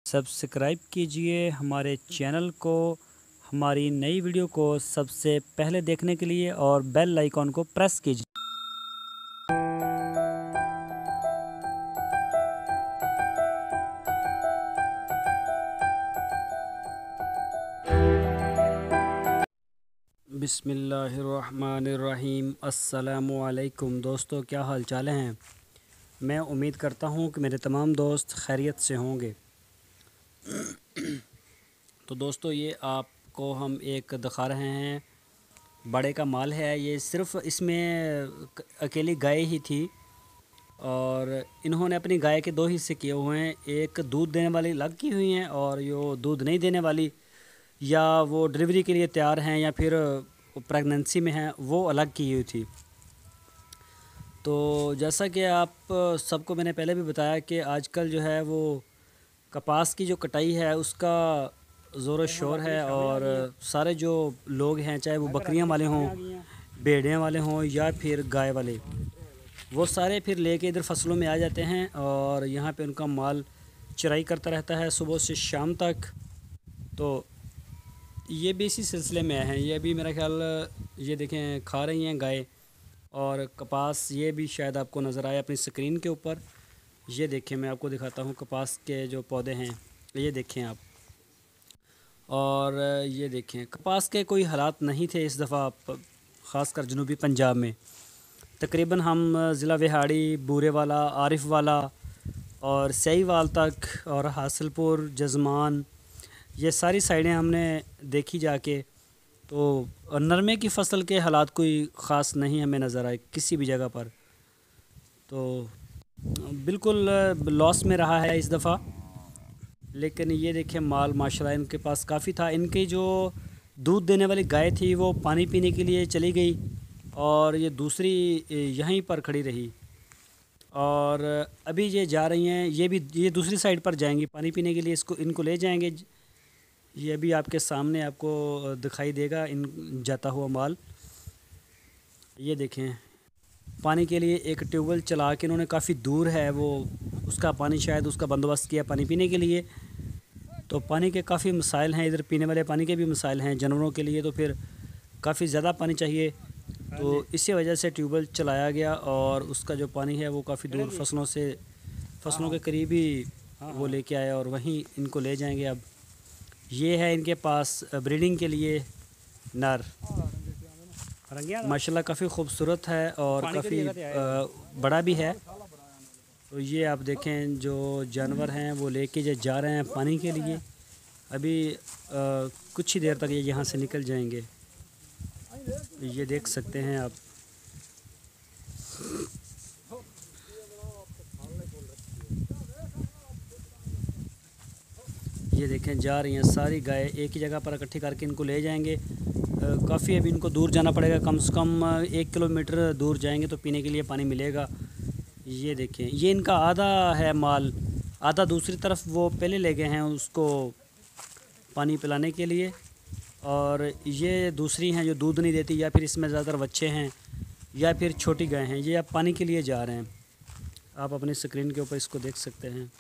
Subscribe कीजिए हमारे channel को, हमारी नई वीडियो को सबसे पहले देखने के लिए और बेल आइकॉन को प्रेस कीजिए। बिस्मिल्लाहिर्रहमानिर्रहीम। अस्सलामु अलैकुम दोस्तों, क्या हाल चाल हैं। मैं उम्मीद करता हूं कि मेरे तमाम दोस्त खैरियत से होंगे। तो दोस्तों, ये आपको हम एक दिखा रहे हैं, बड़े का माल है। ये सिर्फ़ इसमें अकेली गाय ही थी और इन्होंने अपनी गाय के दो हिस्से किए हुए हैं। एक दूध देने वाली अलग की हुई हैं और यो दूध नहीं देने वाली, या वो डिलीवरी के लिए तैयार हैं या फिर प्रेगनेंसी में हैं, वो अलग की हुई थी। तो जैसा कि आप सबको मैंने पहले भी बताया कि आजकल जो है वो कपास की जो कटाई है उसका ज़ोर शोर है, और सारे जो लोग हैं, चाहे वो बकरियां वाले हों, भेड़ियों वाले हों या फिर गाय वाले, वो सारे फिर लेके इधर फसलों में आ जाते हैं और यहाँ पे उनका माल चराई करता रहता है सुबह से शाम तक। तो ये भी इसी सिलसिले में हैं। ये भी मेरा ख्याल, ये देखें, खा रही हैं गाय और कपास। ये भी शायद आपको नज़र आए अपनी स्क्रीन के ऊपर। ये देखें, मैं आपको दिखाता हूँ कपास के जो पौधे हैं, ये देखें आप। और ये देखें, कपास के कोई हालात नहीं थे इस दफ़ा, ख़ासकर जनूबी पंजाब में। तकरीबन हम ज़िला विहाड़ी, बूरेवाला, आरिफ वाला और सहीवाल तक और हासिलपुर, जज़मान, ये सारी साइडें हमने देखी जाके। तो नरमे की फ़सल के हालात कोई ख़ास नहीं हमें नज़र आए किसी भी जगह पर। तो बिल्कुल लॉस में रहा है इस दफ़ा। लेकिन ये देखें, माल माशाल्लाह इनके पास काफ़ी था। इनकी जो दूध देने वाली गाय थी वो पानी पीने के लिए चली गई और ये दूसरी यहीं पर खड़ी रही। और अभी ये जा रही हैं, ये दूसरी साइड पर जाएंगी पानी पीने के लिए। इनको ले जाएंगे। ये भी आपके सामने आपको दिखाई देगा इन जाता हुआ माल। ये देखें, पानी के लिए एक ट्यूबवेल चला के इन्होंने, काफ़ी दूर है वो, उसका पानी शायद उसका बंदोबस्त किया पानी पीने के लिए। तो पानी के काफ़ी मसाइल हैं इधर, पीने वाले पानी के भी मसाइल हैं जानवरों के लिए। तो फिर काफ़ी ज़्यादा पानी चाहिए, तो इसी वजह से ट्यूबवेल चलाया गया और उसका जो पानी है वो काफ़ी दूर फसलों के करीब ही वो लेके आए और वहीं इनको ले जाएंगे। अब ये है इनके पास ब्रीडिंग के लिए नर, माशाल्लाह काफ़ी खूबसूरत है और काफ़ी बड़ा भी है। तो ये आप देखें, जो जानवर हैं वो लेके जा रहे हैं पानी के लिए। अभी कुछ ही देर तक ये यहाँ से निकल जाएंगे। ये देख सकते हैं आप। ये देखें, जा रही हैं सारी गाय, एक ही जगह पर इकट्ठी करके इनको ले जाएंगे। काफ़ी अभी इनको दूर जाना पड़ेगा, कम से कम 1 किलोमीटर दूर जाएंगे तो पीने के लिए पानी मिलेगा। ये देखें, ये इनका आधा है माल, आधा दूसरी तरफ वो पहले ले गए हैं उसको पानी पिलाने के लिए। और ये दूसरी हैं जो दूध नहीं देती, या फिर इसमें ज़्यादातर बच्चे हैं या फिर छोटी गाय हैं। ये अब पानी के लिए जा रहे हैं। आप अपनी स्क्रीन के ऊपर इसको देख सकते हैं।